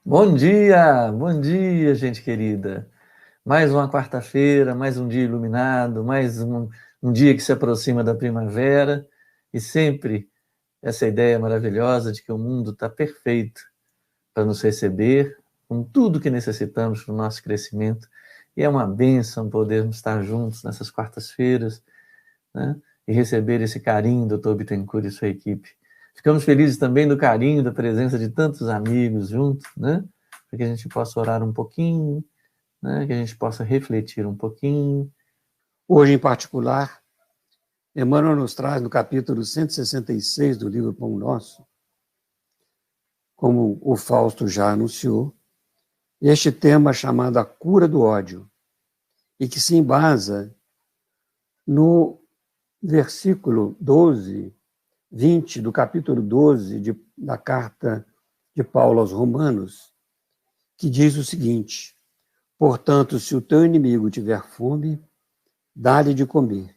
Bom dia, gente querida. Mais uma quarta-feira, mais um dia iluminado, mais um dia que se aproxima da primavera e sempre essa ideia maravilhosa de que o mundo está perfeito para nos receber com tudo que necessitamos para o nosso crescimento. E é uma bênção podermos estar juntos nessas quartas-feiras, né? E receber esse carinho do Dr. Bittencourt e sua equipe. Ficamos felizes também do carinho, da presença de tantos amigos juntos, né? Para que a gente possa orar um pouquinho, né? Que a gente possa refletir um pouquinho. Hoje, em particular, Emmanuel nos traz no capítulo 166 do livro Pão Nosso, como o Fausto já anunciou, este tema chamado A Cura do Ódio, e que se embasa no versículo 12, 20 do capítulo 12 da carta de Paulo aos Romanos, que diz o seguinte: portanto, se o teu inimigo tiver fome, dá-lhe de comer.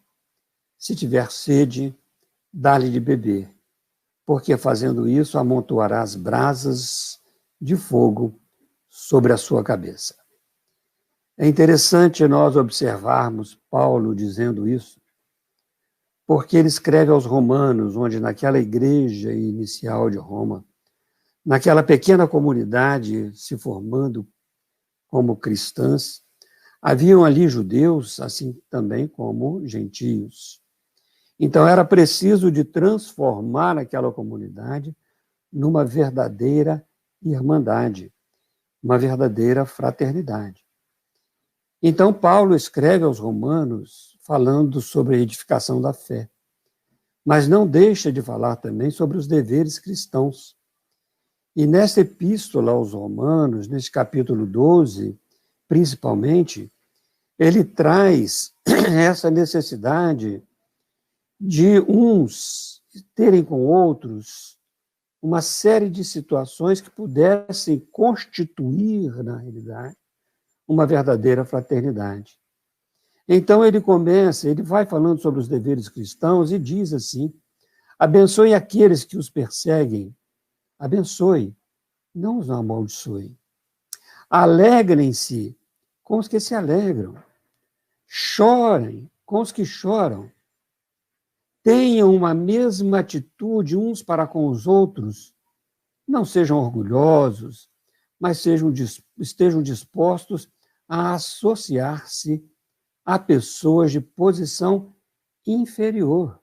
Se tiver sede, dá-lhe de beber, porque fazendo isso amontoarás brasas de fogo sobre a sua cabeça. É interessante nós observarmos Paulo dizendo isso, porque ele escreve aos Romanos, onde naquela igreja inicial de Roma, naquela pequena comunidade se formando como cristãs, haviam ali judeus, assim também como gentios. Então era preciso de transformar aquela comunidade numa verdadeira irmandade, uma verdadeira fraternidade. Então Paulo escreve aos Romanos falando sobre a edificação da fé, mas não deixa de falar também sobre os deveres cristãos. E nessa epístola aos Romanos, nesse capítulo 12, principalmente, ele traz essa necessidade de uns terem com outros uma série de situações que pudessem constituir, na realidade, uma verdadeira fraternidade. Então ele vai falando sobre os deveres cristãos e diz assim: abençoe aqueles que os perseguem, abençoe, não os amaldiçoe. Alegrem-se com os que se alegram, chorem com os que choram. Tenham uma mesma atitude uns para com os outros, não sejam orgulhosos, mas estejam dispostos a associar-se a pessoas de posição inferior.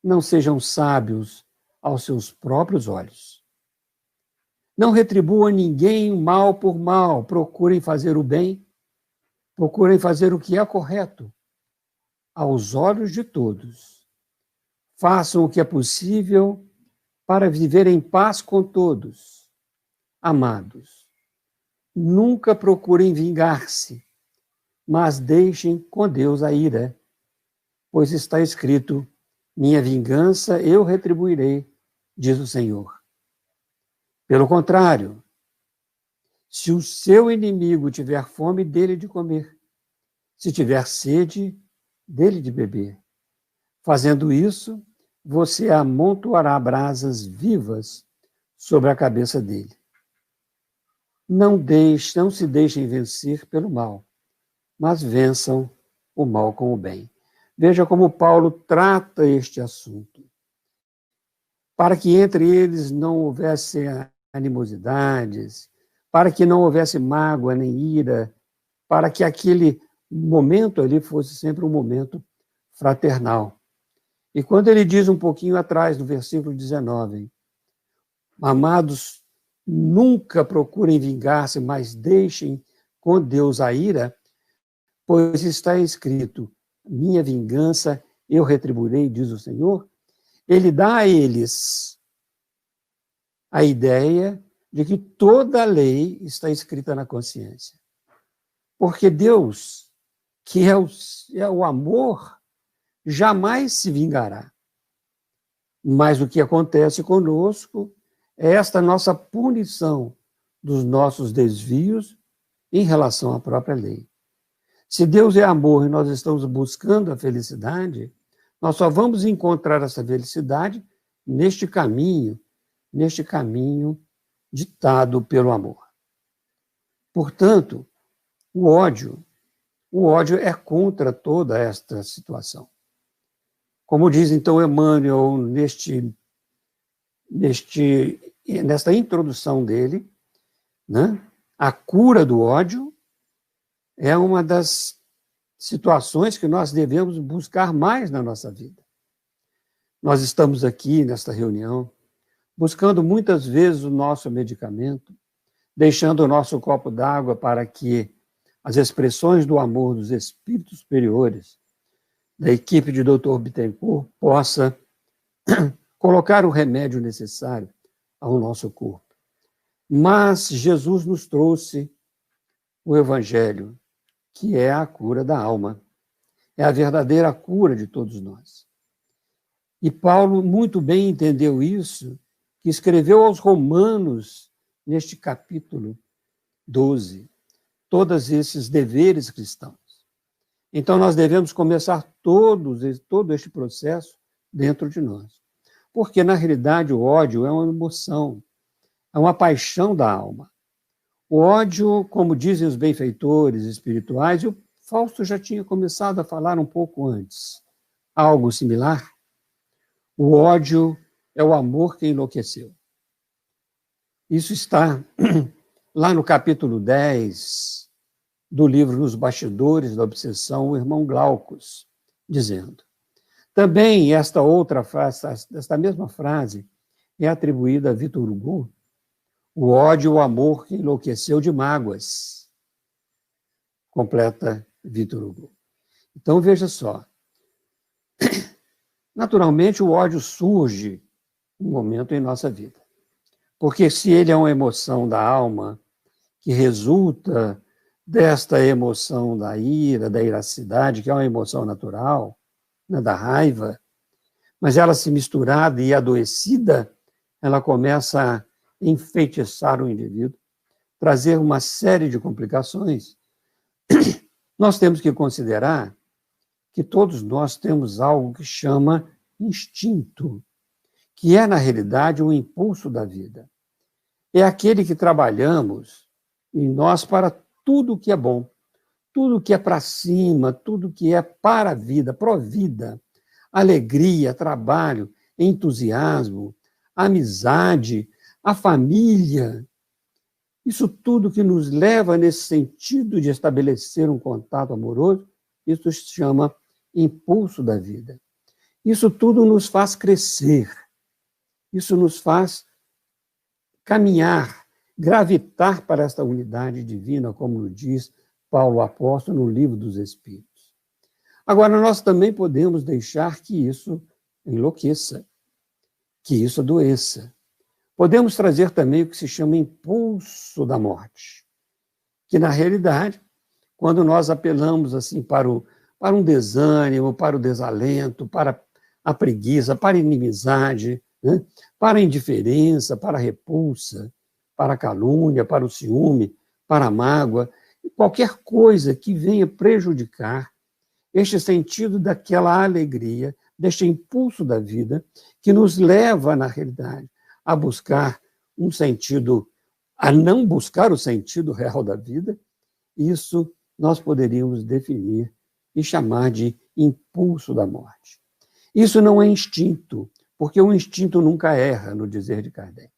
Não sejam sábios aos seus próprios olhos. Não retribuam ninguém mal por mal, procurem fazer o bem, procurem fazer o que é correto aos olhos de todos. Façam o que é possível para viver em paz com todos. Amados, nunca procurem vingar-se, mas deixem com Deus a ira, pois está escrito: minha vingança eu retribuirei, diz o Senhor. Pelo contrário, se o seu inimigo tiver fome, dê-lhe de comer. Se tiver sede, dê-lhe de beber. Fazendo isso, você amontoará brasas vivas sobre a cabeça dele. Não se deixem vencer pelo mal, mas vençam o mal com o bem. Veja como Paulo trata este assunto. Para que entre eles não houvesse animosidades, para que não houvesse mágoa nem ira, para que aquele momento ali fosse sempre um momento fraternal. E quando ele diz um pouquinho atrás, no versículo 19, amados, nunca procurem vingar-se, mas deixem com Deus a ira, pois está escrito: minha vingança eu retribuirei, diz o Senhor. Ele dá a eles a ideia de que toda a lei está escrita na consciência. Porque Deus, que é o amor, jamais se vingará. Mas o que acontece conosco é esta nossa punição dos nossos desvios em relação à própria lei. Se Deus é amor e nós estamos buscando a felicidade, nós só vamos encontrar essa felicidade neste caminho ditado pelo amor. Portanto, o ódio é contra toda esta situação. Como diz então Emmanuel nesta introdução dele, né? A cura do ódio é uma das situações que nós devemos buscar mais na nossa vida. Nós estamos aqui nesta reunião buscando muitas vezes o nosso medicamento, deixando o nosso copo d'água para que as expressões do amor dos espíritos superiores da equipe de Dr. Bittencourt possa colocar o remédio necessário ao nosso corpo. Mas Jesus nos trouxe o Evangelho, que é a cura da alma. É a verdadeira cura de todos nós. E Paulo muito bem entendeu isso, que escreveu aos Romanos, neste capítulo 12, todos esses deveres cristãos. Então, nós devemos começar todo este processo dentro de nós. Porque, na realidade, o ódio é uma emoção, é uma paixão da alma. O ódio, como dizem os benfeitores espirituais, e o Fausto já tinha começado a falar um pouco antes, algo similar. O ódio é o amor que enlouqueceu. Isso está lá no capítulo 10 do livro Nos Bastidores da Obsessão, o irmão Glaucus, dizendo. Também esta mesma frase é atribuída a Victor Hugo, o ódio, o amor que enlouqueceu de mágoas, completa Victor Hugo. Então, veja só, naturalmente o ódio surge um momento em nossa vida, porque se ele é uma emoção da alma que resulta desta emoção da ira, da iracidade, que é uma emoção natural, né, da raiva, mas ela se misturada e adoecida, ela começa a enfeitiçar o indivíduo, trazer uma série de complicações. Nós temos que considerar que todos nós temos algo que chama instinto, que é, na realidade, o impulso da vida. É aquele que trabalhamos em nós para tudo que é bom, tudo que é para cima, tudo que é para a vida, pró-vida, alegria, trabalho, entusiasmo, amizade, a família. Isso tudo que nos leva nesse sentido de estabelecer um contato amoroso, isso se chama impulso da vida. Isso tudo nos faz crescer, isso nos faz caminhar, gravitar para esta unidade divina, como nos diz Paulo Apóstolo no Livro dos Espíritos. Agora, nós também podemos deixar que isso enlouqueça, que isso adoeça. Podemos trazer também o que se chama impulso da morte, que, na realidade, quando nós apelamos assim para um desânimo, para o desalento, para a preguiça, para a inimizade, né? Para a indiferença, para a repulsa, para a calúnia, para o ciúme, para a mágoa, qualquer coisa que venha prejudicar este sentido daquela alegria, deste impulso da vida, que nos leva, na realidade, a buscar um sentido, a não buscar o sentido real da vida, isso nós poderíamos definir e chamar de impulso da morte. Isso não é instinto, porque o instinto nunca erra, no dizer de Kardec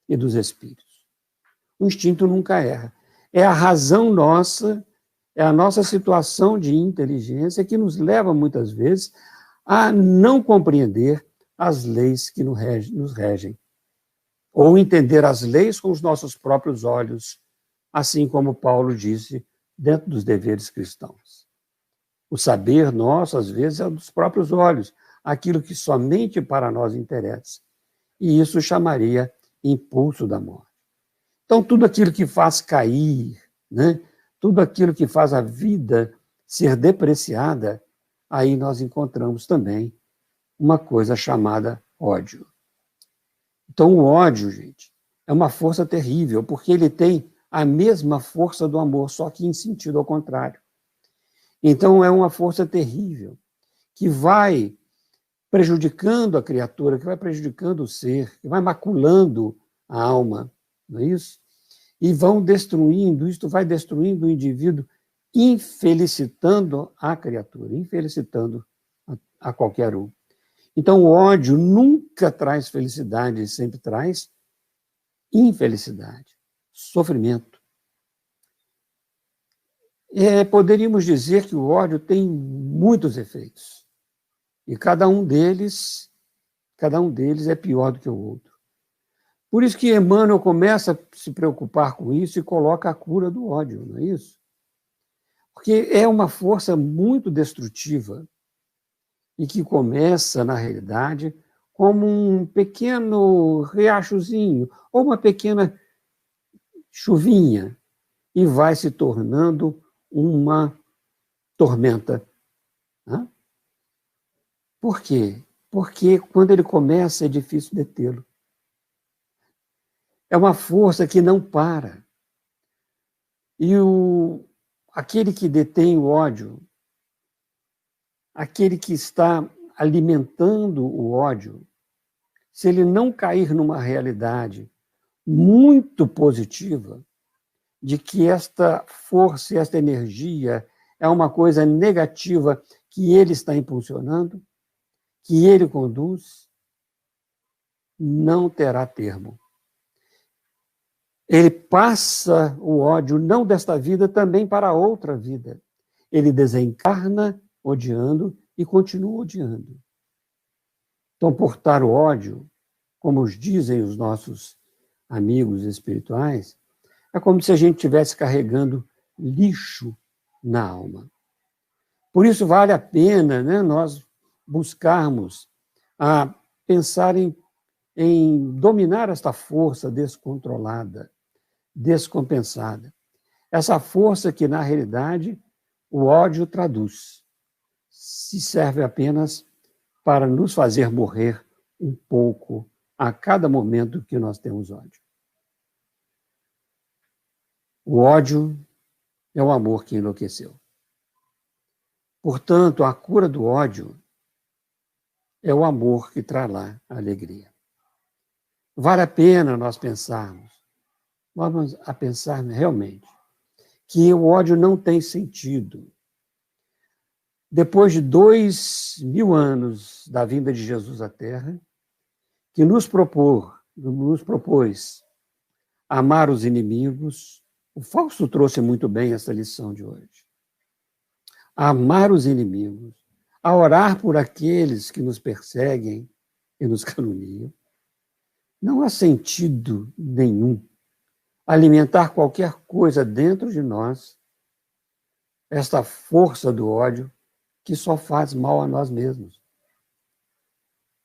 e dos espíritos. O instinto nunca erra. É a razão nossa, é a nossa situação de inteligência que nos leva, muitas vezes, a não compreender as leis que nos regem, ou entender as leis com os nossos próprios olhos, assim como Paulo disse dentro dos deveres cristãos. O saber nosso, às vezes, é dos próprios olhos, aquilo que somente para nós interessa. E isso chamaria impulso da morte. Então, tudo aquilo que faz cair, né? Tudo aquilo que faz a vida ser depreciada, aí nós encontramos também uma coisa chamada ódio. Então, o ódio, gente, é uma força terrível, porque ele tem a mesma força do amor, só que em sentido ao contrário. Então, é uma força terrível, que vai prejudicando a criatura, que vai prejudicando o ser, que vai maculando a alma, não é isso? E vão destruindo, isto vai destruindo o indivíduo, infelicitando a criatura, infelicitando a qualquer um. Então, o ódio nunca traz felicidade, sempre traz infelicidade, sofrimento. Poderíamos dizer que o ódio tem muitos efeitos. E cada um deles é pior do que o outro. Por isso que Emmanuel começa a se preocupar com isso e coloca a cura do ódio, não é isso? Porque é uma força muito destrutiva e que começa, na realidade, como um pequeno riachozinho ou uma pequena chuvinha e vai se tornando uma tormenta. Né? Por quê? Porque quando ele começa é difícil detê-lo. É uma força que não para. E aquele que detém o ódio, aquele que está alimentando o ódio, se ele não cair numa realidade muito positiva, de que esta força, esta energia é uma coisa negativa que ele está impulsionando, que ele conduz, não terá termo. Ele passa o ódio não desta vida também para outra vida. Ele desencarna odiando e continua odiando. Então, portar o ódio, como os dizem os nossos amigos espirituais, é como se a gente estivesse carregando lixo na alma. Por isso vale a pena, né, nós buscarmos pensar em dominar esta força descontrolada, descompensada. Essa força que, na realidade, o ódio traduz. Se serve apenas para nos fazer morrer um pouco a cada momento que nós temos ódio. O ódio é o amor que enlouqueceu. Portanto, a cura do ódio é o amor que trará a alegria. Vale a pena nós pensarmos, vamos a pensar realmente, que o ódio não tem sentido. Depois de 2000 anos da vinda de Jesus à Terra, que nos propôs amar os inimigos, o Fausto trouxe muito bem essa lição de hoje. A amar os inimigos, a orar por aqueles que nos perseguem e nos caluniam. Não há sentido nenhum alimentar qualquer coisa dentro de nós, esta força do ódio que só faz mal a nós mesmos.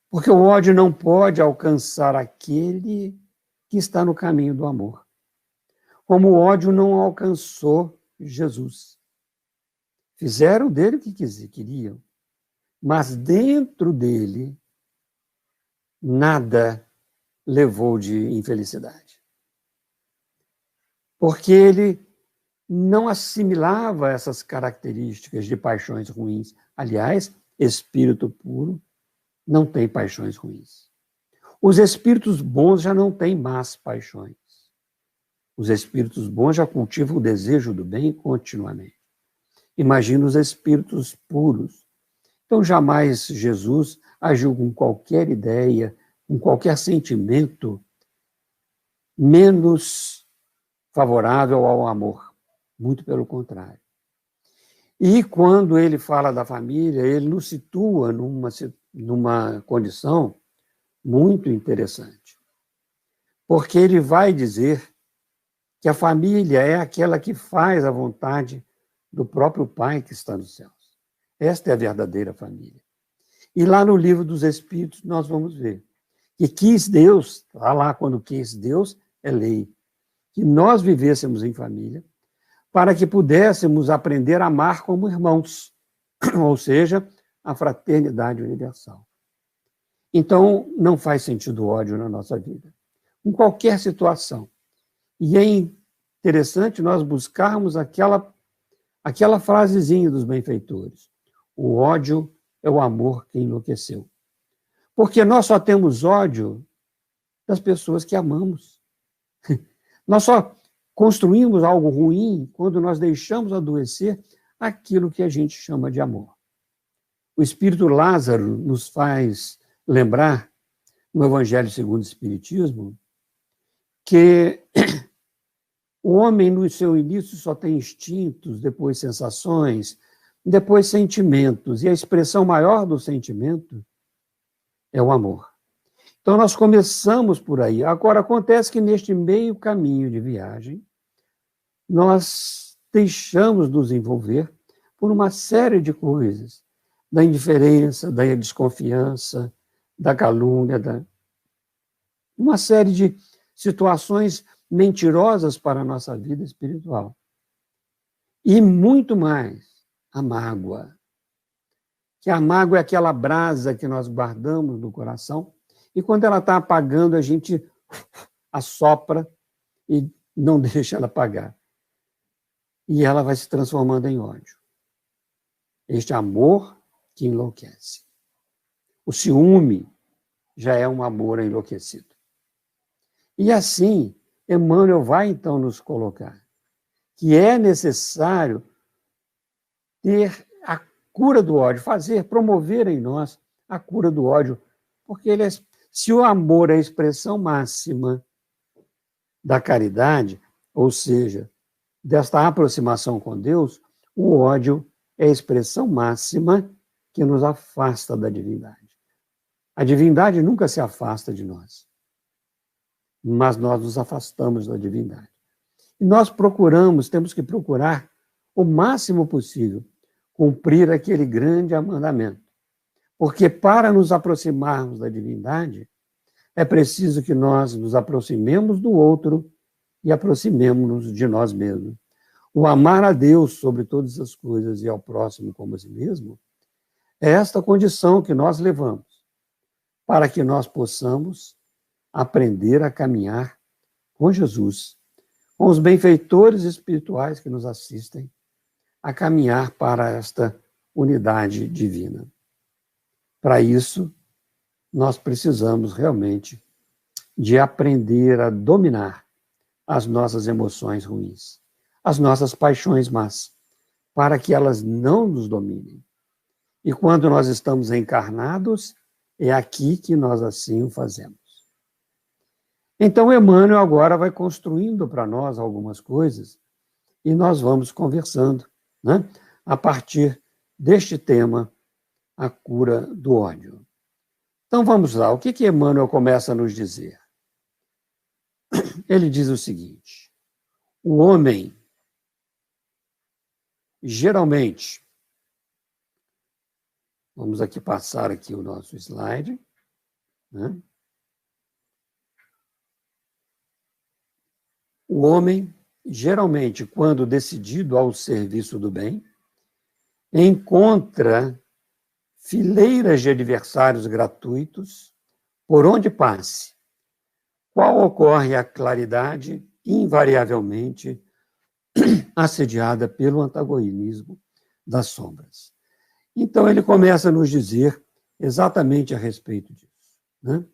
Porque o ódio não pode alcançar aquele que está no caminho do amor. Como o ódio não alcançou Jesus. Fizeram dele o que queriam, mas dentro dele nada levou de infelicidade. Porque ele não assimilava essas características de paixões ruins. Aliás, espírito puro não tem paixões ruins. Os espíritos bons já não têm más paixões. Os espíritos bons já cultivam o desejo do bem continuamente. Imagina os espíritos puros. Então, jamais Jesus agiu com qualquer ideia, com qualquer sentimento menos favorável ao amor. Muito pelo contrário. E quando ele fala da família, ele nos situa numa condição muito interessante. Porque ele vai dizer que a família é aquela que faz a vontade do próprio Pai que está nos céus. Esta é a verdadeira família. E lá no livro dos Espíritos nós vamos ver que quis Deus, está lá quando quis Deus, é lei, que nós vivêssemos em família para que pudéssemos aprender a amar como irmãos, ou seja, a fraternidade universal. Então, não faz sentido ódio na nossa vida, em qualquer situação. E é interessante nós buscarmos aquela frasezinha dos benfeitores. O ódio é o amor que enlouqueceu. Porque nós só temos ódio das pessoas que amamos. Nós só construímos algo ruim quando nós deixamos adoecer aquilo que a gente chama de amor. O Espírito Lázaro nos faz lembrar, no Evangelho segundo o Espiritismo, que o homem, no seu início, só tem instintos, depois sensações, depois sentimentos, e a expressão maior do sentimento é o amor. Então, nós começamos por aí. Agora, acontece que neste meio caminho de viagem, nós deixamos nos envolver por uma série de coisas, da indiferença, da desconfiança, da calúnia, uma série de situações mentirosas para a nossa vida espiritual. E muito mais, a mágoa. Que a mágoa é aquela brasa que nós guardamos no coração e quando ela está apagando, a gente assopra e não deixa ela apagar. E ela vai se transformando em ódio. Este amor que enlouquece. O ciúme já é um amor enlouquecido. E assim, Emmanuel vai então nos colocar que é necessário ter a cura do ódio, promover em nós a cura do ódio, porque se o amor é a expressão máxima da caridade, ou seja, desta aproximação com Deus, o ódio é a expressão máxima que nos afasta da divindade. A divindade nunca se afasta de nós, mas nós nos afastamos da divindade. E nós temos que procurar o máximo possível cumprir aquele grande mandamento. Porque para nos aproximarmos da divindade, é preciso que nós nos aproximemos do outro e aproximemos-nos de nós mesmos. O amar a Deus sobre todas as coisas e ao próximo como a si mesmo, é esta condição que nós levamos para que nós possamos aprender a caminhar com Jesus, com os benfeitores espirituais que nos assistem, a caminhar para esta unidade divina. Para isso, nós precisamos realmente de aprender a dominar as nossas emoções ruins, as nossas paixões más, para que elas não nos dominem. E quando nós estamos encarnados, é aqui que nós assim o fazemos. Então, Emmanuel agora vai construindo para nós algumas coisas e nós vamos conversando, né, a partir deste tema, a cura do ódio. Então, vamos lá. O que Emmanuel começa a nos dizer? Ele diz o seguinte: o homem, geralmente, vamos aqui passar aqui o nosso slide, né? O homem, geralmente, quando decidido ao serviço do bem, encontra fileiras de adversários gratuitos por onde passe, qual ocorre a claridade, invariavelmente assediada pelo antagonismo das sombras. Então, ele começa a nos dizer exatamente a respeito disso, né?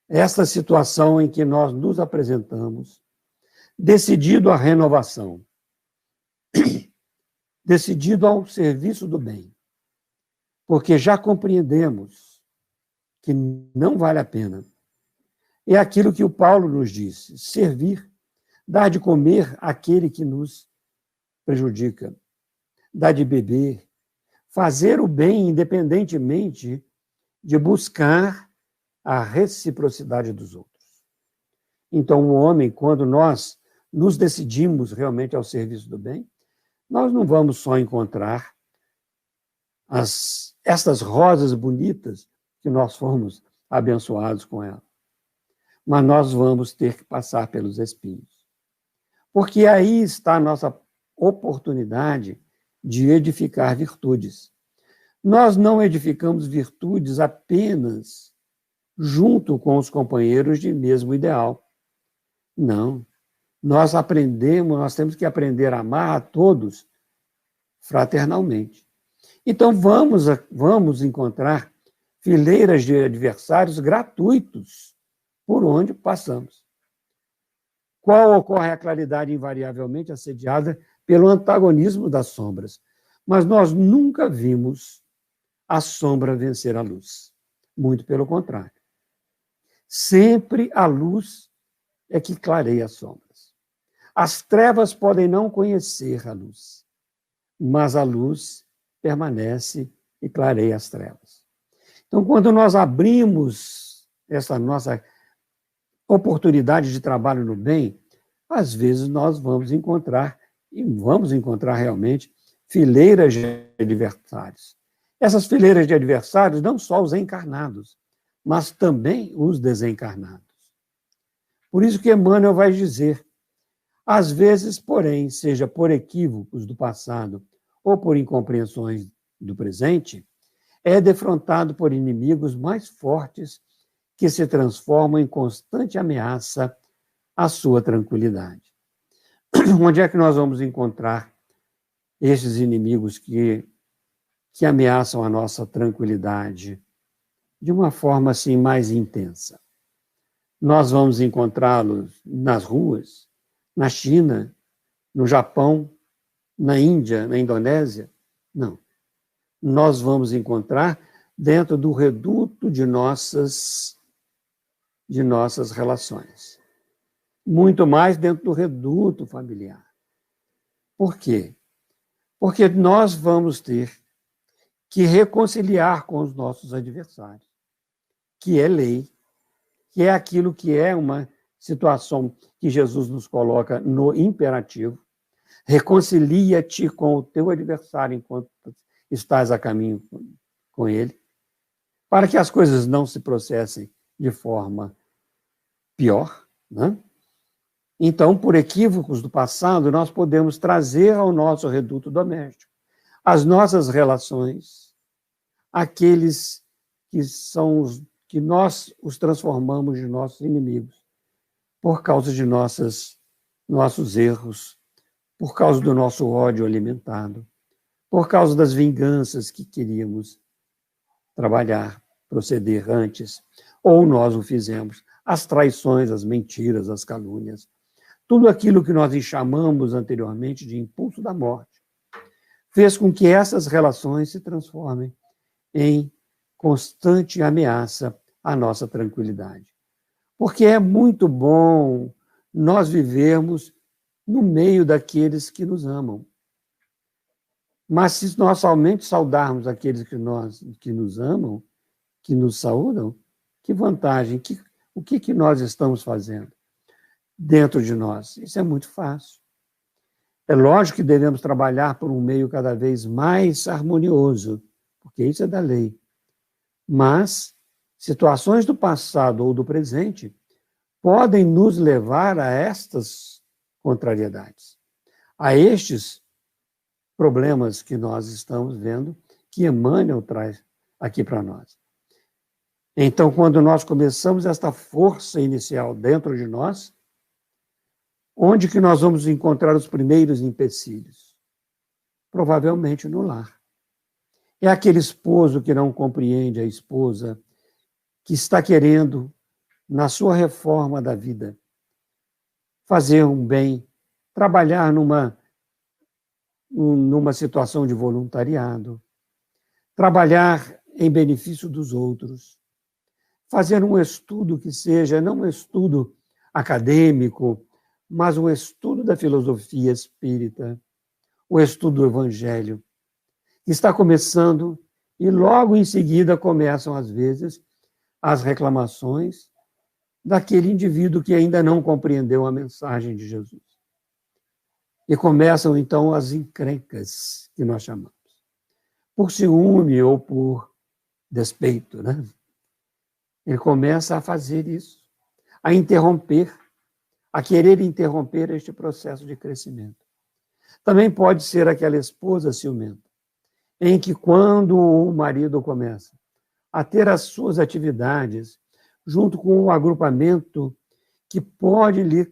Essa situação em que nós nos apresentamos, decidido à renovação, decidido ao serviço do bem, porque já compreendemos que não vale a pena. É aquilo que o Paulo nos disse: servir, dar de comer àquele que nos prejudica, dar de beber, fazer o bem independentemente de buscar a reciprocidade dos outros. Então, o homem, quando nós nos decidimos realmente ao serviço do bem, nós não vamos só encontrar estas rosas bonitas que nós fomos abençoados com elas, mas nós vamos ter que passar pelos espinhos. Porque aí está a nossa oportunidade de edificar virtudes. Nós não edificamos virtudes apenas junto com os companheiros de mesmo ideal. Não. Nós temos que aprender a amar a todos fraternalmente. Então, vamos encontrar fileiras de adversários gratuitos por onde passamos. qual ocorre a claridade invariavelmente assediada pelo antagonismo das sombras. Mas nós nunca vimos a sombra vencer a luz. Muito pelo contrário. Sempre a luz é que clareia as sombras. As trevas podem não conhecer a luz, mas a luz permanece e clareia as trevas. Então, quando nós abrimos essa nossa oportunidade de trabalho no bem, às vezes nós vamos encontrar, e vamos encontrar realmente, fileiras de adversários. Essas fileiras de adversários, não só os encarnados, mas também os desencarnados. Por isso que Emmanuel vai dizer, às vezes, porém, seja por equívocos do passado ou por incompreensões do presente, é defrontado por inimigos mais fortes que se transformam em constante ameaça à sua tranquilidade. Onde é que nós vamos encontrar esses inimigos que ameaçam a nossa tranquilidade de uma forma assim mais intensa? Nós vamos encontrá-los nas ruas, na China, no Japão, na Índia, na Indonésia? Não. Nós vamos encontrar dentro do reduto de nossas relações. Muito mais dentro do reduto familiar. Por quê? Porque nós vamos ter que reconciliar com os nossos adversários, que é lei, que é aquilo que é uma situação que Jesus nos coloca no imperativo. Reconcilia-te com o teu adversário enquanto estás a caminho com ele, para que as coisas não se processem de forma pior, né? Então, por equívocos do passado, nós podemos trazer ao nosso reduto doméstico as nossas relações, aqueles que nós os transformamos de nossos inimigos, por causa de nossos erros, por causa do nosso ódio alimentado, por causa das vinganças que queríamos trabalhar, proceder antes, ou nós o fizemos, as traições, as mentiras, as calúnias, tudo aquilo que nós chamamos anteriormente de impulso da morte, fez com que essas relações se transformem em constante ameaça à nossa tranquilidade. Porque é muito bom nós vivermos no meio daqueles que nos amam. Mas se nós somente saudarmos aqueles que nos amam, que nos saúdam, que vantagem, o que nós estamos fazendo dentro de nós? Isso é muito fácil. É lógico que devemos trabalhar por um meio cada vez mais harmonioso, porque isso é da lei. Mas situações do passado ou do presente podem nos levar a estas contrariedades, a estes problemas que nós estamos vendo, que Emmanuel traz aqui para nós. Então, quando nós começamos esta força inicial dentro de nós, onde que nós vamos encontrar os primeiros empecilhos? Provavelmente no lar. É aquele esposo que não compreende a esposa, que está querendo, na sua reforma da vida, fazer um bem, trabalhar numa situação de voluntariado, trabalhar em benefício dos outros, fazer um estudo que seja não um estudo acadêmico, mas um estudo da filosofia espírita, o estudo do evangelho, que está começando e logo em seguida começam, às vezes, as reclamações daquele indivíduo que ainda não compreendeu a mensagem de Jesus. E começam, então, as encrencas, que nós chamamos. Por ciúme ou por despeito, né? Ele começa a fazer isso, a interromper, a querer interromper este processo de crescimento. Também pode ser aquela esposa ciumenta, em que quando o marido começa a ter as suas atividades, junto com um agrupamento que pode lhe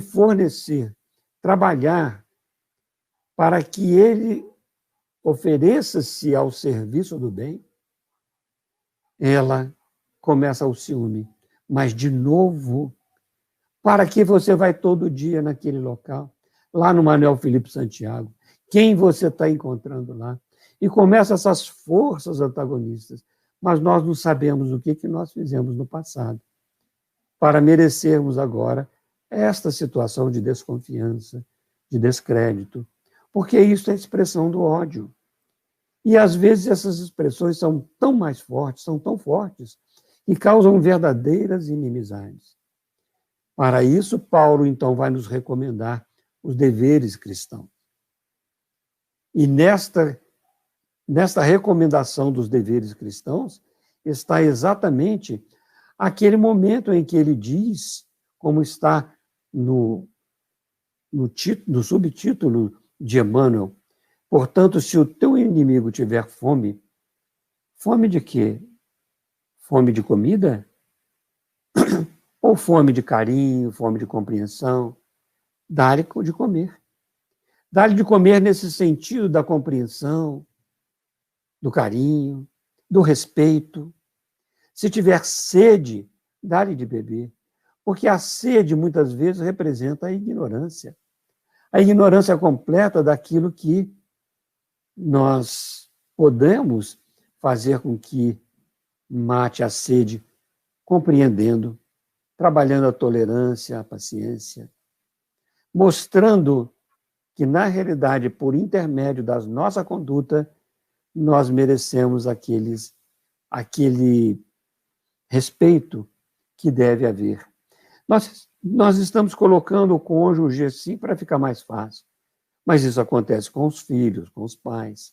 fornecer, trabalhar para que ele ofereça-se ao serviço do bem, ela começa o ciúme. Mas, de novo, Para que você vai todo dia naquele local? Lá no Manuel Felipe Santiago. Quem você está encontrando lá? E começam essas forças antagonistas. Mas nós não sabemos o que nós fizemos no passado para merecermos agora esta situação de desconfiança, de descrédito. Porque isso é expressão do ódio. E, às vezes, essas expressões são tão mais fortes, são tão fortes, e causam verdadeiras inimizades. Para isso, Paulo, então, vai nos recomendar os deveres cristãos. E nesta recomendação dos deveres cristãos está exatamente aquele momento em que ele diz, como está no subtítulo de Emmanuel, portanto, se o teu inimigo tiver fome, fome de quê? Fome de comida? Ou fome de carinho, fome de compreensão? Dá-lhe de comer. Dá-lhe de comer nesse sentido da compreensão, do carinho, do respeito. Se tiver sede, dá-lhe de beber. Porque a sede, muitas vezes, representa a ignorância. A ignorância completa daquilo que nós podemos fazer com que mate a sede, compreendendo, trabalhando a tolerância, a paciência, mostrando que, na realidade, por intermédio da nossa conduta, nós merecemos aquele respeito que deve haver. Nós estamos colocando o cônjuge assim para ficar mais fácil, mas isso acontece com os filhos, com os pais.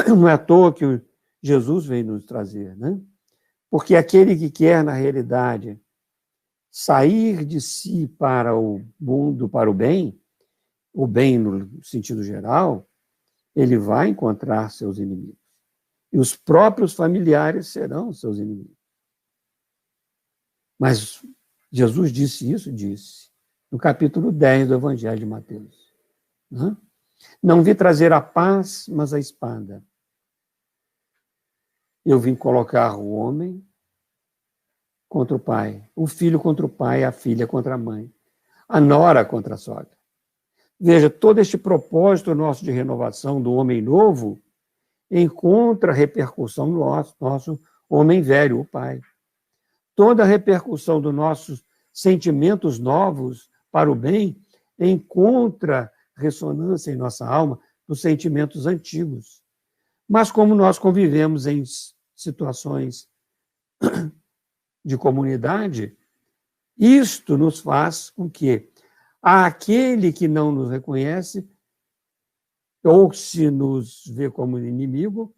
Não é à toa que Jesus veio nos trazer, né? Porque aquele que quer, na realidade, sair de si para o mundo, para o bem no sentido geral, ele vai encontrar seus inimigos. E os próprios familiares serão seus inimigos. Mas Jesus disse no capítulo 10 do Evangelho de Mateus. Não vim trazer a paz, mas a espada. Eu vim colocar o homem contra o pai, o filho contra o pai, a filha contra a mãe, a nora contra a sogra. Veja, todo este propósito nosso de renovação do homem novo encontra repercussão no nosso homem velho, o pai. Toda a repercussão dos nossos sentimentos novos para o bem encontra ressonância em nossa alma dos sentimentos antigos. Mas como nós convivemos em situações de comunidade, isto nos faz com que aquele que não nos reconhece, ou se nos vê como inimigo,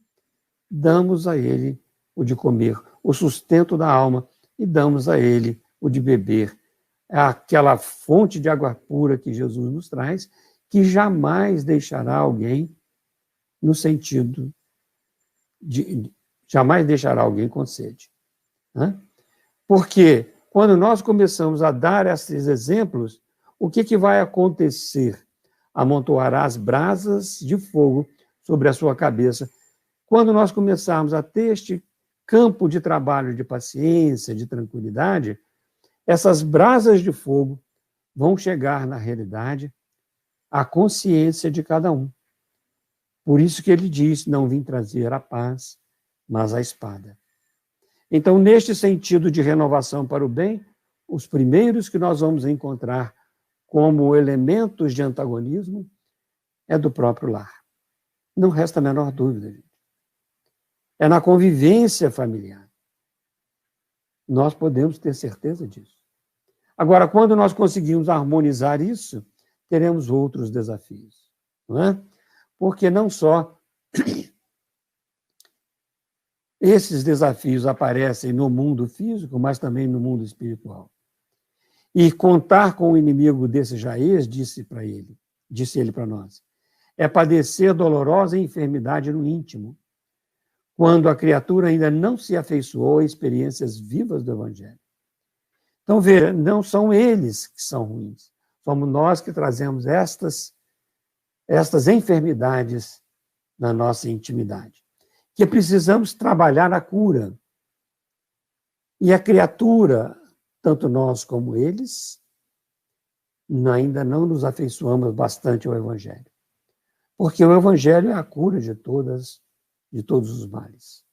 damos a ele o de comer, o sustento da alma, e damos a ele o de beber. É aquela fonte de água pura que Jesus nos traz, que jamais deixará alguém no sentido jamais deixará alguém com sede. Porque quando nós começamos a dar esses exemplos, o que vai acontecer? Amontoarás brasas de fogo sobre a sua cabeça. Quando nós começarmos a ter este campo de trabalho de paciência, de tranquilidade, essas brasas de fogo vão chegar, na realidade, à consciência de cada um. Por isso que ele diz, não vim trazer a paz, mas a espada. Então, neste sentido de renovação para o bem, os primeiros que nós vamos encontrar como elementos de antagonismo é do próprio lar. Não resta a menor dúvida, gente. É na convivência familiar. Nós podemos ter certeza disso. Agora, quando nós conseguimos harmonizar isso, teremos outros desafios. Não é? Porque não só esses desafios aparecem no mundo físico, mas também no mundo espiritual. E contar com o inimigo desse Jaez, disse ele para nós, é padecer dolorosa enfermidade no íntimo, quando a criatura ainda não se afeiçoou a experiências vivas do Evangelho. Então, veja, não são eles que são ruins, somos nós que trazemos estas enfermidades na nossa intimidade, que precisamos trabalhar a cura. E a criatura, tanto nós como eles, ainda não nos afeiçoamos bastante ao Evangelho. Porque o Evangelho é a cura de todos os males.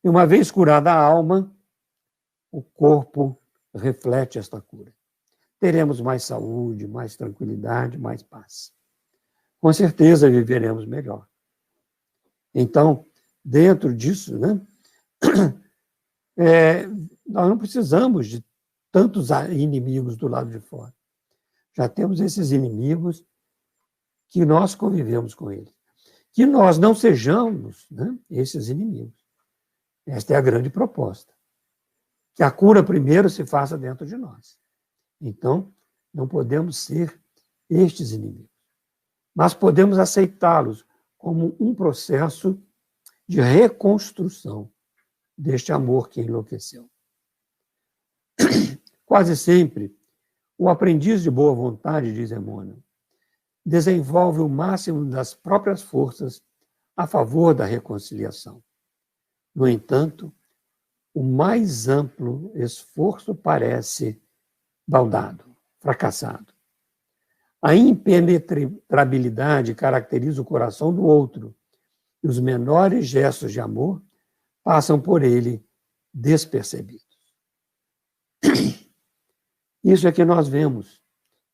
E uma vez curada a alma, o corpo reflete esta cura. Teremos mais saúde, mais tranquilidade, mais paz. Com certeza viveremos melhor. Então, dentro disso, né, nós não precisamos de tantos inimigos do lado de fora. Já temos esses inimigos que nós convivemos com eles. Que nós não sejamos, né, esses inimigos. Esta é a grande proposta. Que a cura primeiro se faça dentro de nós. Então, não podemos ser estes inimigos. Mas podemos aceitá-los como um processo de reconstrução deste amor que enlouqueceu. Quase sempre, o aprendiz de boa vontade, diz Emmanuel, desenvolve o máximo das próprias forças a favor da reconciliação. No entanto, o mais amplo esforço parece baldado, fracassado. A impenetrabilidade caracteriza o coração do outro e os menores gestos de amor passam por ele despercebidos. Isso é que nós vemos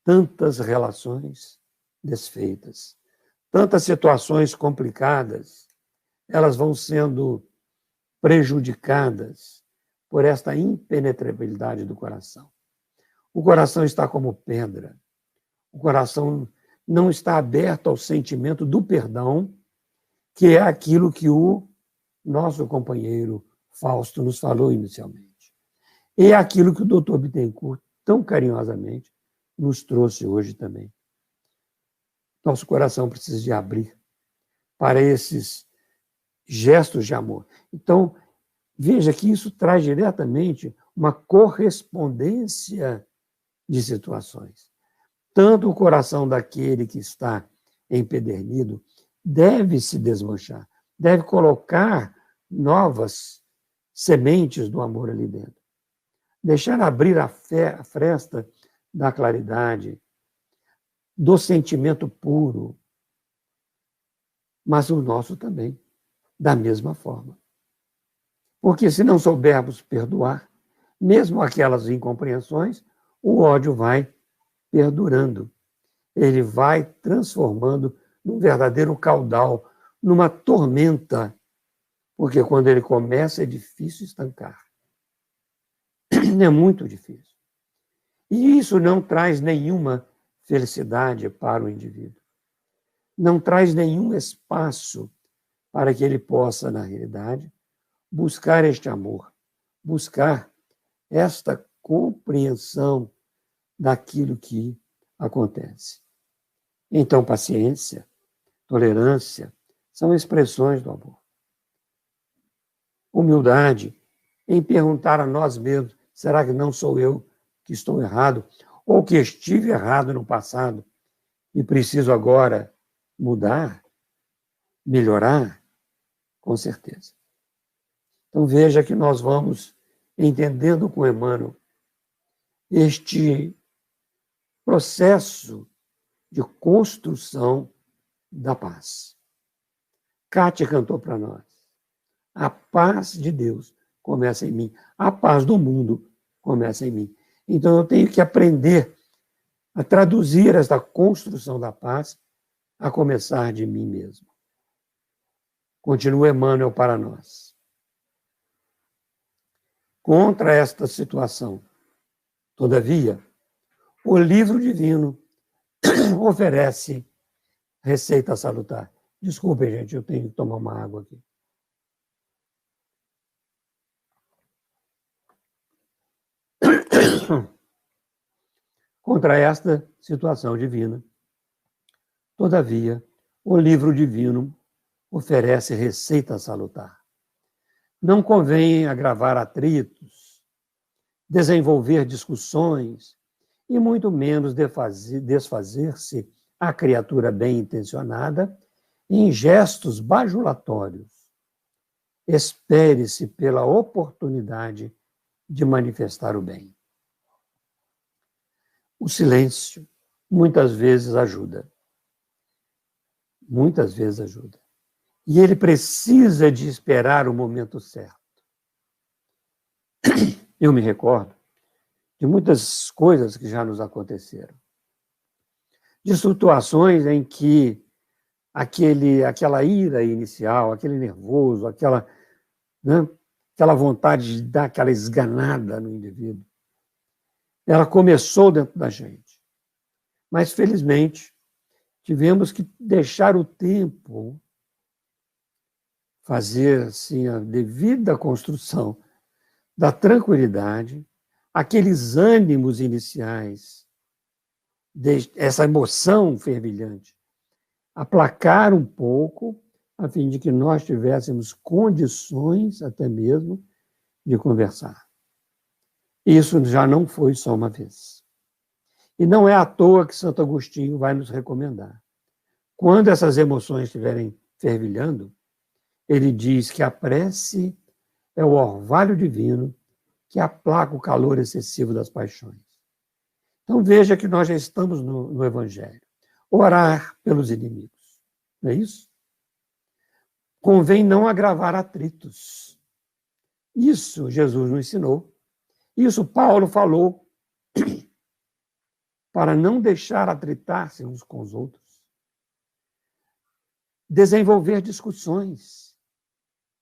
tantas relações desfeitas, tantas situações complicadas, elas vão sendo prejudicadas por esta impenetrabilidade do coração. O coração está como pedra. O coração não está aberto ao sentimento do perdão, que é aquilo que o nosso companheiro Fausto nos falou inicialmente. E é aquilo que o doutor Bittencourt tão carinhosamente nos trouxe hoje também. Nosso coração precisa de abrir para esses gestos de amor. Então, veja que isso traz diretamente uma correspondência de situações. Tanto o coração daquele que está empedernido deve se desmanchar, deve colocar novas sementes do amor ali dentro. Deixar abrir a fresta da claridade, do sentimento puro, mas o nosso também, da mesma forma. Porque se não soubermos perdoar, mesmo aquelas incompreensões, o ódio vai perdurando. Ele vai transformando num verdadeiro caudal, numa tormenta, porque quando ele começa é difícil estancar. É muito difícil. E isso não traz nenhuma felicidade para o indivíduo. Não traz nenhum espaço para que ele possa, na realidade, buscar este amor, buscar esta compreensão daquilo que acontece. Então, paciência, tolerância são expressões do amor. Humildade em perguntar a nós mesmos: será que não sou eu que estou errado? Ou que estive errado no passado e preciso agora mudar, melhorar? Com certeza. Então veja que nós vamos entendendo com Emmanuel este processo de construção da paz. Kátia cantou para nós: a paz de Deus começa em mim, a paz do mundo começa em mim. Então eu tenho que aprender a traduzir esta construção da paz a começar de mim mesmo. Continua Emmanuel para nós. Contra esta situação, todavia, o livro divino oferece receita salutar. Desculpem, gente, eu tenho que tomar uma água aqui. Contra esta situação divina, todavia, o livro divino oferece receita salutar. Não convém agravar atritos, desenvolver discussões e muito menos desfazer-se a criatura bem-intencionada em gestos bajulatórios. Espere-se pela oportunidade de manifestar o bem. O silêncio muitas vezes ajuda. Muitas vezes ajuda. E ele precisa de esperar o momento certo. Eu me recordo de muitas coisas que já nos aconteceram. De situações em que aquela ira inicial, aquele nervoso, aquela vontade de dar aquela esganada no indivíduo, ela começou dentro da gente. Mas, felizmente, tivemos que deixar o tempo fazer assim, a devida construção da tranquilidade, aqueles ânimos iniciais, essa emoção fervilhante, aplacar um pouco, a fim de que nós tivéssemos condições, até mesmo, de conversar. Isso já não foi só uma vez. E não é à toa que Santo Agostinho vai nos recomendar. Quando essas emoções estiverem fervilhando, ele diz que a prece é o orvalho divino que aplaca o calor excessivo das paixões. Então veja que nós já estamos no Evangelho. Orar pelos inimigos, não é isso? Convém não agravar atritos. Isso Jesus nos ensinou. Isso Paulo falou para não deixar atritar-se uns com os outros. Desenvolver discussões.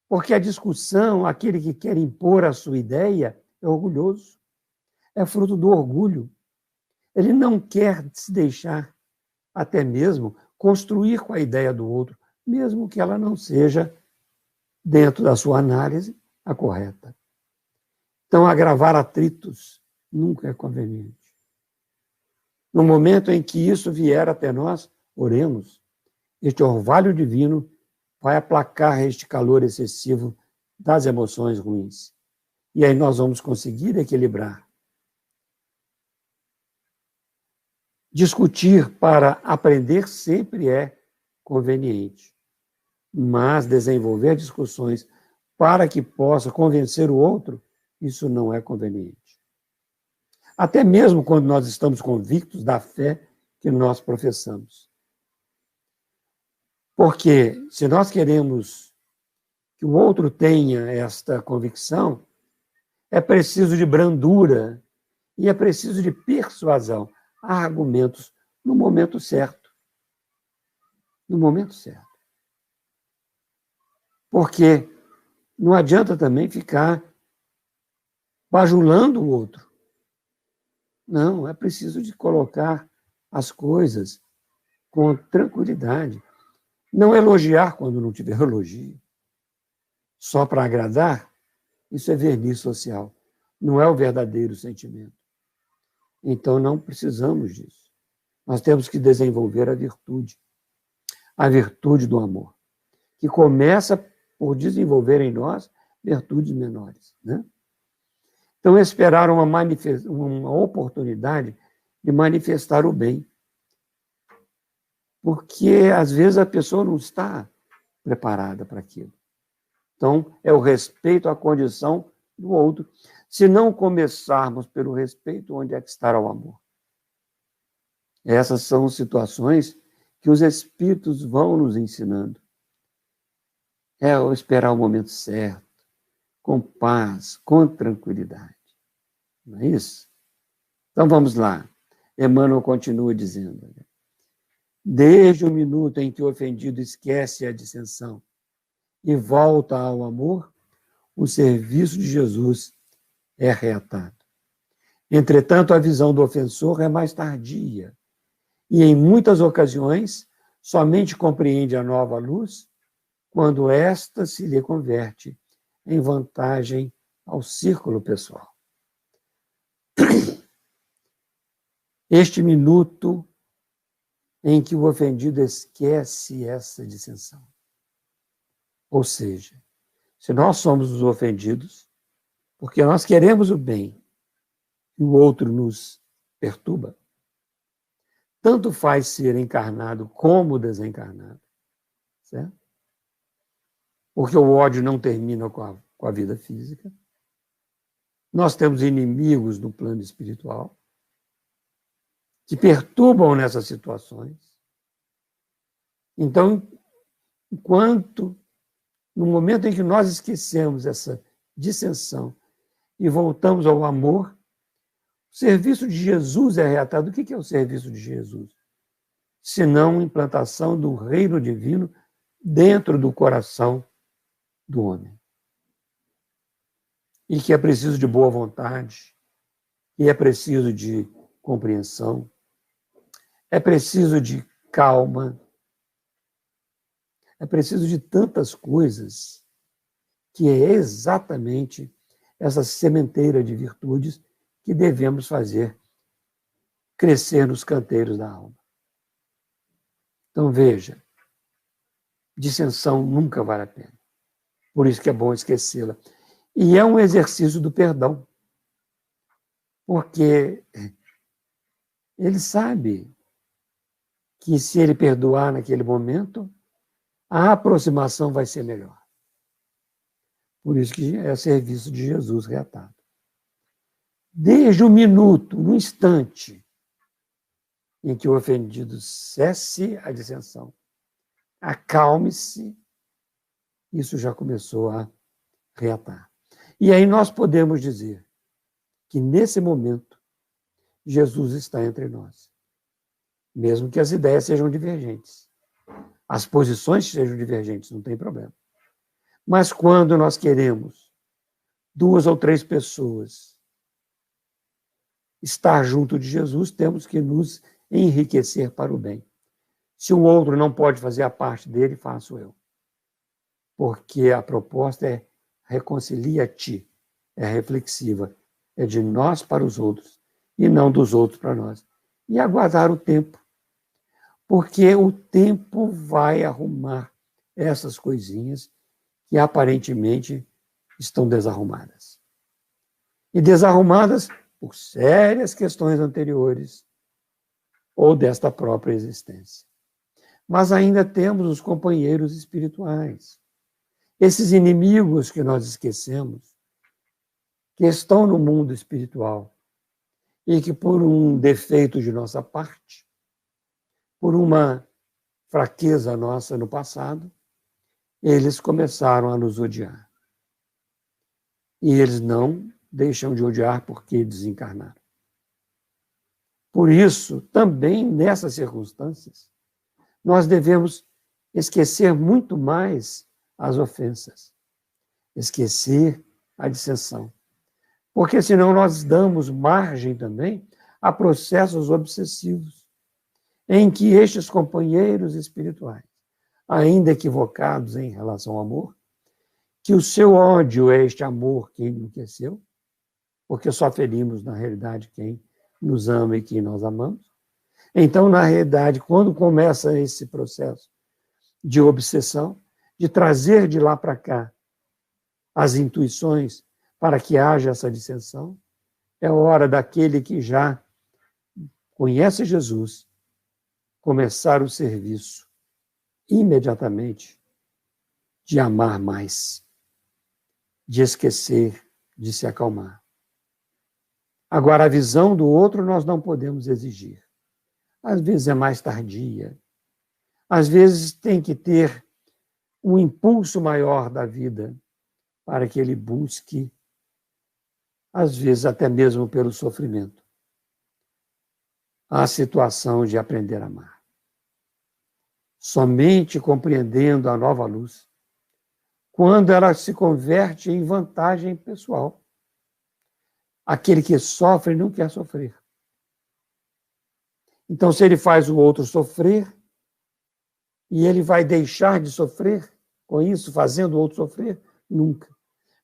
Porque a discussão, aquele que quer impor a sua ideia, é orgulhoso. É fruto do orgulho. Ele não quer se deixar, até mesmo, construir com a ideia do outro, mesmo que ela não seja, dentro da sua análise, a correta. Então, agravar atritos nunca é conveniente. No momento em que isso vier até nós, oremos. Este orvalho divino vai aplacar este calor excessivo das emoções ruins. E aí nós vamos conseguir equilibrar. Discutir para aprender sempre é conveniente, mas desenvolver discussões para que possa convencer o outro, isso não é conveniente. Até mesmo quando nós estamos convictos da fé que nós professamos. Porque se nós queremos que o outro tenha esta convicção, é preciso de brandura e é preciso de persuasão. Há argumentos no momento certo. No momento certo. Porque não adianta também ficar bajulando o outro. Não, é preciso de colocar as coisas com tranquilidade. Não elogiar quando não tiver elogio. Só para agradar, isso é verniz social. Não é o verdadeiro sentimento. Então, não precisamos disso. Nós temos que desenvolver a virtude do amor, que começa por desenvolver em nós virtudes menores, né? Então, esperar uma oportunidade de manifestar o bem. Porque, às vezes, a pessoa não está preparada para aquilo. Então, é o respeito à condição do outro. Se não começarmos pelo respeito, onde é que estará o amor? Essas são situações que os Espíritos vão nos ensinando. É o esperar o momento certo, com paz, com tranquilidade. Não é isso? Então, vamos lá. Emmanuel continua dizendo: desde o minuto em que o ofendido esquece a dissensão e volta ao amor, o serviço de Jesus é reatado. Entretanto, a visão do ofensor é mais tardia e, em muitas ocasiões, somente compreende a nova luz quando esta se lhe converte em vantagem ao círculo pessoal. Este minuto em que o ofendido esquece essa dissensão. Ou seja, se nós somos os ofendidos, porque nós queremos o bem e o outro nos perturba, tanto faz ser encarnado como desencarnado, certo? Porque o ódio não termina com a vida física. Nós temos inimigos no plano espiritual. que perturbam nessas situações. Então, no momento em que nós esquecemos essa dissensão e voltamos ao amor, o serviço de Jesus é reatado. O que é o serviço de Jesus? Senão a implantação do reino divino dentro do coração do homem. E que é preciso de boa vontade, e é preciso de compreensão, é preciso de calma, é preciso de tantas coisas, que é exatamente essa sementeira de virtudes que devemos fazer crescer nos canteiros da alma. Então, veja, dissensão nunca vale a pena. Por isso que é bom esquecê-la. E é um exercício do perdão, porque ele sabe que se ele perdoar naquele momento, a aproximação vai ser melhor. Por isso que é o serviço de Jesus reatado. Desde o minuto, no instante, em que o ofendido cesse a dissensão, acalme-se, isso já começou a reatar. E aí nós podemos dizer que, nesse momento, Jesus está entre nós. Mesmo que as ideias sejam divergentes. As posições sejam divergentes, não tem problema. Mas quando nós queremos 2 ou 3 pessoas estar junto de Jesus, temos que nos enriquecer para o bem. Se o outro não pode fazer a parte dele, faço eu. Porque a proposta é reconcilia-te, é reflexiva, é de nós para os outros e não dos outros para nós. E aguardar o tempo, porque o tempo vai arrumar essas coisinhas que aparentemente estão desarrumadas. E desarrumadas por sérias questões anteriores ou desta própria existência. Mas ainda temos os companheiros espirituais. Esses inimigos que nós esquecemos, que estão no mundo espiritual e que, por um defeito de nossa parte, por uma fraqueza nossa no passado, eles começaram a nos odiar. E eles não deixam de odiar porque desencarnaram. Por isso, também nessas circunstâncias, nós devemos esquecer muito mais as ofensas, esquecer a dissensão. Porque senão nós damos margem também a processos obsessivos, em que estes companheiros espirituais, ainda equivocados em relação ao amor, que o seu ódio é este amor que enriqueceu, porque só ferimos, na realidade, quem nos ama e quem nós amamos. Então, na realidade, quando começa esse processo de obsessão, de trazer de lá para cá as intuições para que haja essa dissensão, é hora daquele que já conhece Jesus começar o serviço imediatamente de amar mais, de esquecer, de se acalmar. Agora, a visão do outro nós não podemos exigir. Às vezes é mais tardia, às vezes tem que ter um impulso maior da vida para que ele busque, às vezes até mesmo pelo sofrimento, a situação de aprender a amar. Somente compreendendo a nova luz, quando ela se converte em vantagem pessoal. Aquele que sofre não quer sofrer. Então, se ele faz o outro sofrer, e ele vai deixar de sofrer com isso, fazendo o outro sofrer? Nunca.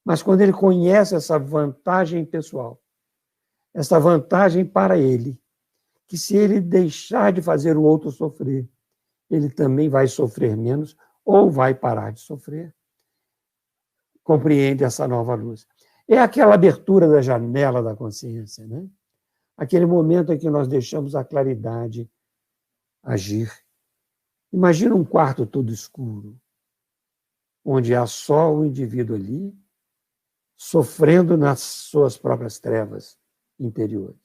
Mas quando ele conhece essa vantagem pessoal, essa vantagem para ele, que se ele deixar de fazer o outro sofrer, ele também vai sofrer menos ou vai parar de sofrer. Compreende essa nova luz. É aquela abertura da janela da consciência, né? Aquele momento em que nós deixamos a claridade agir. Imagina um quarto todo escuro, onde há só o indivíduo ali, sofrendo nas suas próprias trevas interiores.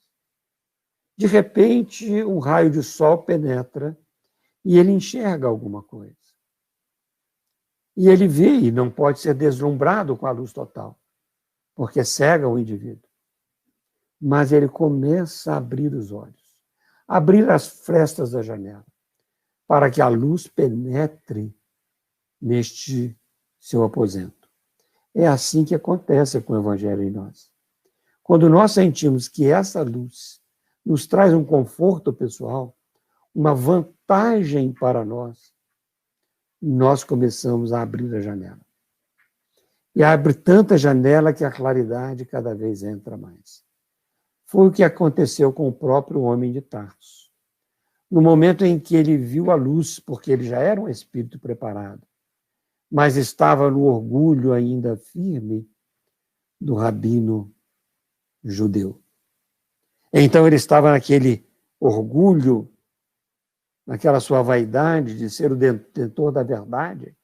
De repente, um raio de sol penetra e ele enxerga alguma coisa. E ele vê e não pode ser deslumbrado com a luz total, porque cega o indivíduo. Mas ele começa a abrir os olhos, abrir as frestas da janela, para que a luz penetre neste seu aposento. É assim que acontece com o Evangelho em nós. Quando nós sentimos que essa luz nos traz um conforto pessoal, uma vantagem para nós começamos a abrir a janela. E abre tanta janela que a claridade cada vez entra mais. Foi o que aconteceu com o próprio homem de Tarso. No momento em que ele viu a luz, porque ele já era um espírito preparado, mas estava no orgulho ainda firme do rabino judeu. Então ele estava naquele orgulho, naquela sua vaidade de ser o detentor da verdade,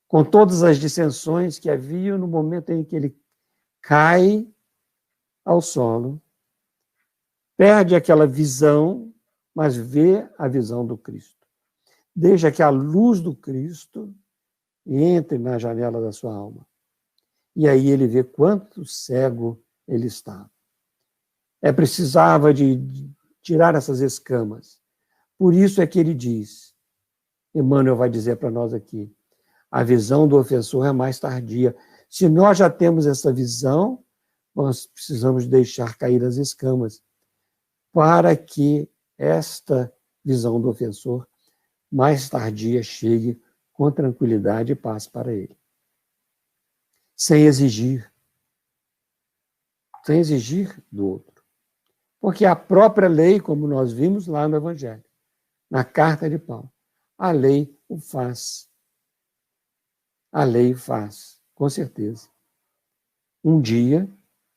com todas as dissensões que havia no momento em que ele cai ao solo, perde aquela visão, mas vê a visão do Cristo. Deixa que a luz do Cristo entre na janela da sua alma. E aí ele vê quanto cego ele estava. Precisava de tirar essas escamas. Por isso é que ele diz, Emmanuel vai dizer para nós aqui, a visão do ofensor é mais tardia. Se nós já temos essa visão, nós precisamos deixar cair as escamas para que esta visão do ofensor mais tardia chegue com tranquilidade e paz para ele. Sem exigir do outro. Porque a própria lei, como nós vimos lá no Evangelho, na carta de Paulo, a lei o faz. A lei faz, com certeza. Um dia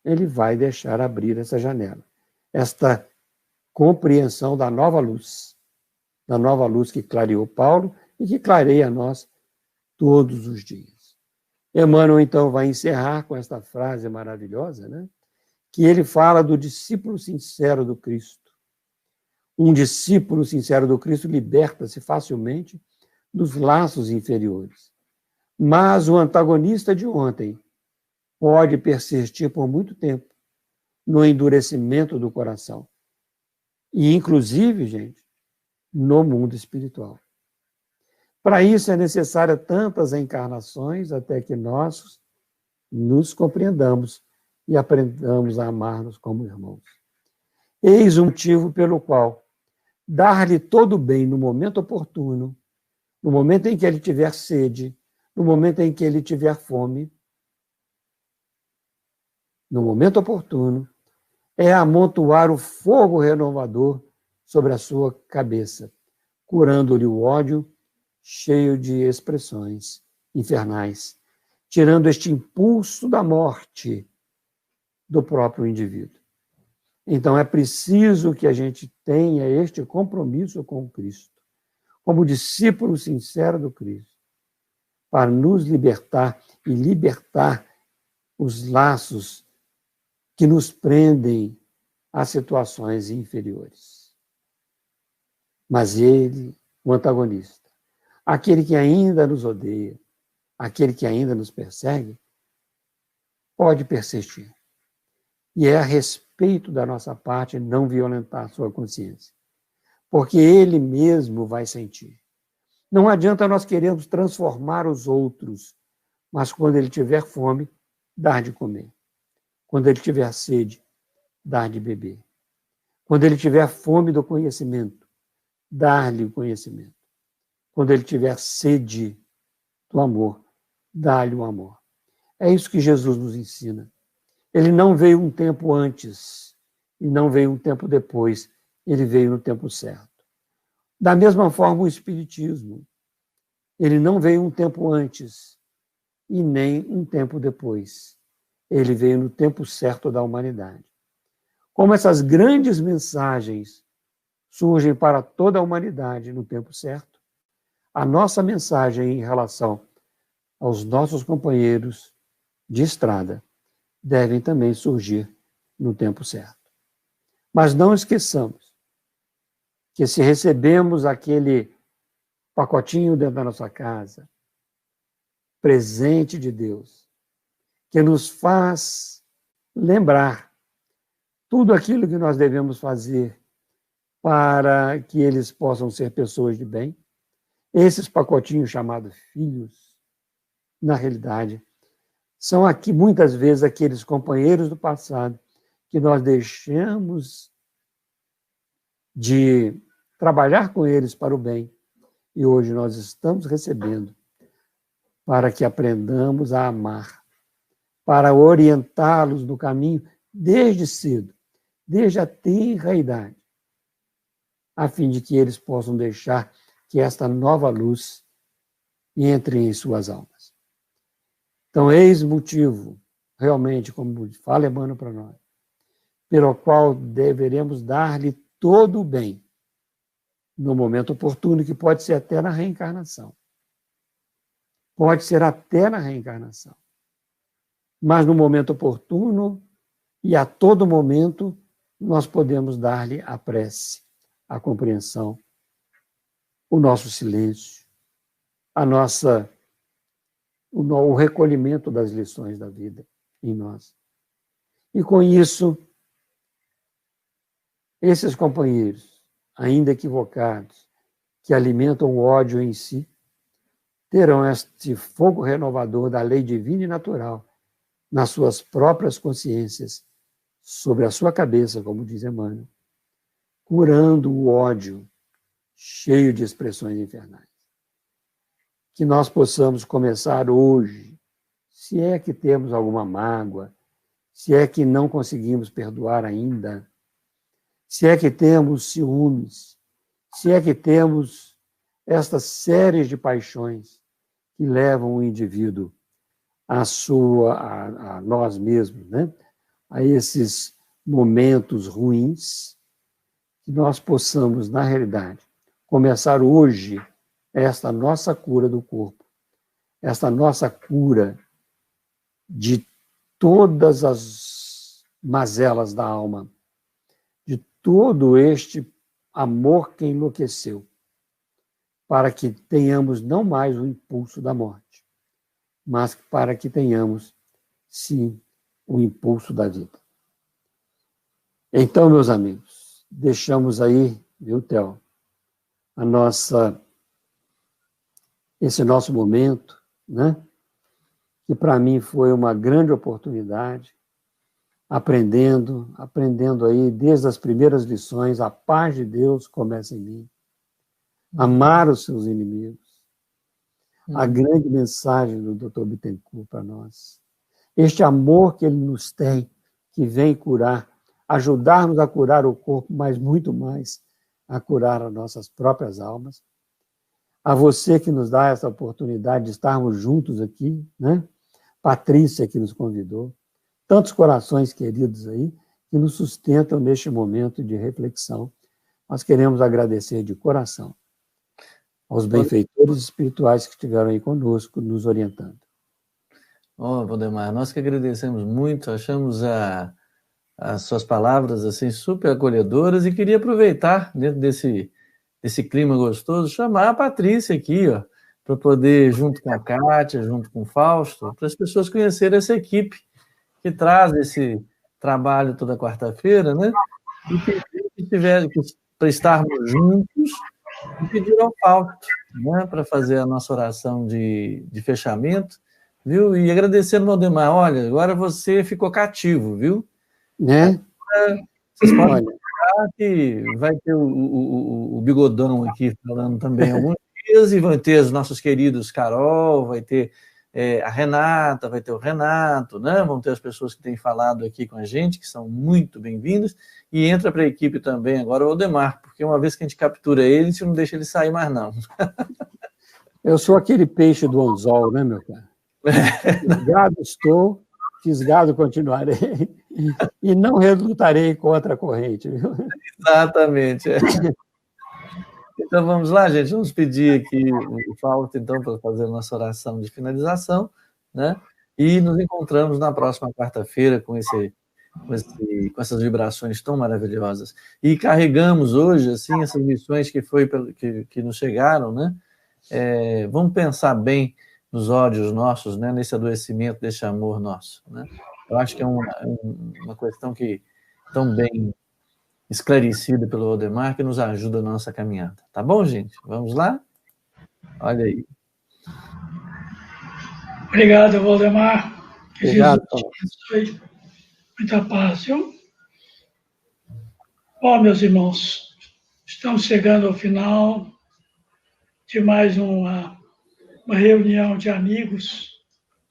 ele vai deixar abrir essa janela. Esta compreensão da nova luz que clareou Paulo e que clareia a nós todos os dias. Emmanuel, então, vai encerrar com esta frase maravilhosa, né? Que ele fala do discípulo sincero do Cristo. Um discípulo sincero do Cristo liberta-se facilmente dos laços inferiores. Mas o antagonista de ontem pode persistir por muito tempo no endurecimento do coração. E, inclusive, gente, no mundo espiritual. Para isso é necessária tantas encarnações até que nós nos compreendamos e aprendamos a amar-nos como irmãos. Eis o motivo pelo qual dar-lhe todo o bem no momento oportuno, no momento em que ele tiver sede, no momento em que ele tiver fome, no momento oportuno, é amontoar o fogo renovador sobre a sua cabeça, curando-lhe o ódio cheio de expressões infernais, tirando este impulso da morte do próprio indivíduo. Então é preciso que a gente tenha este compromisso com Cristo, como discípulo sincero do Cristo, para nos libertar e libertar os laços que nos prendem a situações inferiores. Mas ele, o antagonista, aquele que ainda nos odeia, aquele que ainda nos persegue, pode persistir. E é a respeito da nossa parte não violentar sua consciência, porque ele mesmo vai sentir. Não adianta nós querermos transformar os outros, mas quando ele tiver fome, dar de comer. Quando ele tiver sede, dar de beber. Quando ele tiver fome do conhecimento, dar-lhe o conhecimento. Quando ele tiver sede do amor, dá-lhe o amor. É isso que Jesus nos ensina. Ele não veio um tempo antes e não veio um tempo depois. Ele veio no tempo certo. Da mesma forma, o Espiritismo. Ele não veio um tempo antes e nem um tempo depois. Ele veio no tempo certo da humanidade. Como essas grandes mensagens surgem para toda a humanidade no tempo certo, a nossa mensagem em relação aos nossos companheiros de estrada devem também surgir no tempo certo. Mas não esqueçamos que se recebemos aquele pacotinho dentro da nossa casa, presente de Deus, que nos faz lembrar tudo aquilo que nós devemos fazer para que eles possam ser pessoas de bem, esses pacotinhos chamados filhos, na realidade, são aqui muitas vezes aqueles companheiros do passado que nós deixamos de trabalhar com eles para o bem e hoje nós estamos recebendo para que aprendamos a amar, para orientá-los no caminho desde cedo, desde a tenra idade, a fim de que eles possam deixar que esta nova luz entre em suas almas. Então, eis motivo, realmente, como fala Emmanuel para nós, pelo qual deveremos dar-lhe todo o bem, no momento oportuno, que pode ser até na reencarnação. Pode ser até na reencarnação. Mas no momento oportuno e a todo momento, nós podemos dar-lhe a prece, a compreensão, o nosso silêncio, o recolhimento das lições da vida em nós. E com isso, esses companheiros, ainda equivocados, que alimentam o ódio em si, terão este fogo renovador da lei divina e natural nas suas próprias consciências, sobre a sua cabeça, como diz Emmanuel, curando o ódio cheio de expressões infernais. Que nós possamos começar hoje, se é que temos alguma mágoa, se é que não conseguimos perdoar ainda, se é que temos ciúmes, se é que temos estas séries de paixões que levam o indivíduo a nós mesmos, né? A esses momentos ruins, que nós possamos, na realidade, começar hoje esta nossa cura do corpo, esta nossa cura de todas as mazelas da alma, de todo este amor que enlouqueceu, para que tenhamos não mais o impulso da morte, mas para que tenhamos, sim, o impulso da vida. Então, meus amigos, deixamos aí, viu, Theo, esse nosso momento, né? Que para mim foi uma grande oportunidade, aprendendo aí desde as primeiras lições, a paz de Deus começa em mim, amar os seus inimigos, a grande mensagem do Dr. Bittencourt para nós, este amor que ele nos tem, que vem curar, ajudar-nos a curar o corpo, mas muito mais a curar as nossas próprias almas. A você que nos dá essa oportunidade de estarmos juntos aqui, né? Patrícia que nos convidou, tantos corações queridos aí que nos sustentam neste momento de reflexão. Nós queremos agradecer de coração aos benfeitores espirituais que estiveram aí conosco, nos orientando. Valdemar, nós que agradecemos muito, achamos as suas palavras assim super acolhedoras e queria aproveitar, dentro desse clima gostoso, chamar a Patrícia aqui, ó, para poder, junto com a Kátia, junto com o Fausto, para as pessoas conhecerem essa equipe que traz esse trabalho toda quarta-feira, né? E para estarmos juntos e pedir ao Fausto, né, para fazer a nossa oração de fechamento, viu? E agradecendo ao Valdemar, olha, agora você ficou cativo, viu? Né? Vocês podem lembrar que vai ter o Bigodão aqui falando também alguns dias, e vão ter os nossos queridos Carol, vai ter a Renata, vai ter o Renato, né? Vão ter as pessoas que têm falado aqui com a gente, que são muito bem-vindas, e entra para a equipe também agora o Valdemar, porque uma vez que a gente captura ele, a gente não deixa ele sair mais, não. Eu sou aquele peixe do anzol, né, meu cara? Fisgado estou, fisgado continuarei, e não relutarei contra a corrente, viu? Exatamente. Então vamos lá, gente, vamos pedir aqui o Fausto, então, para fazer a nossa oração de finalização, né? E nos encontramos na próxima quarta-feira com com essas vibrações tão maravilhosas. E carregamos hoje, assim, essas missões que nos chegaram, né? Vamos pensar bem nos ódios nossos, né? Nesse adoecimento, desse amor nosso, né? Eu acho que é uma questão que tão bem esclarecida pelo Waldemar, que nos ajuda na nossa caminhada. Tá bom, gente? Vamos lá? Olha aí. Obrigado, Waldemar. Que Obrigado, Jesus te abençoe. Muita paz, viu? Bom, meus irmãos, estamos chegando ao final de mais uma reunião de amigos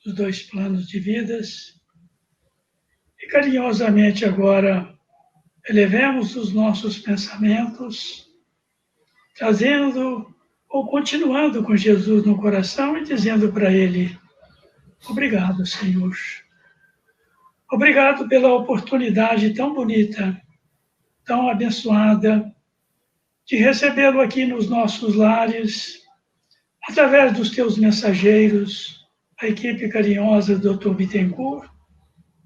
dos dois planos de vidas. E carinhosamente agora elevemos os nossos pensamentos, trazendo ou continuando com Jesus no coração e dizendo para Ele: obrigado, Senhor. Obrigado pela oportunidade tão bonita, tão abençoada, de recebê-lo aqui nos nossos lares, através dos teus mensageiros, a equipe carinhosa do Dr. Bittencourt,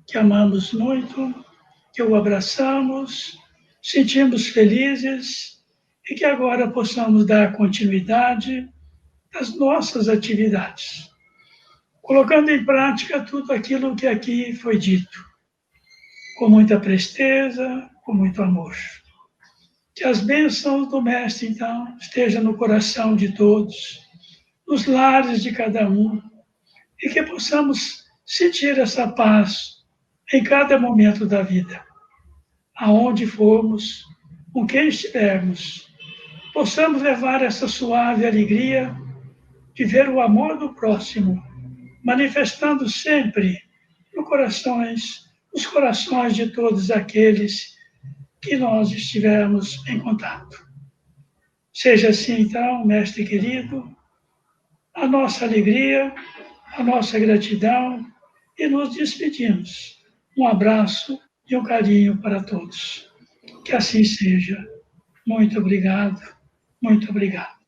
que amamos muito, que o abraçamos, sentimos felizes e que agora possamos dar continuidade às nossas atividades, colocando em prática tudo aquilo que aqui foi dito, com muita presteza, com muito amor. Que as bênçãos do Mestre, então, estejam no coração de todos, nos lares de cada um, e que possamos sentir essa paz em cada momento da vida. Aonde formos, com quem estivermos, possamos levar essa suave alegria de ver o amor do próximo, manifestando sempre nos corações de todos aqueles que nós estivermos em contato. Seja assim, então, Mestre querido, a nossa alegria, a nossa gratidão, e nos despedimos. Um abraço e um carinho para todos. Que assim seja. Muito obrigado, muito obrigado.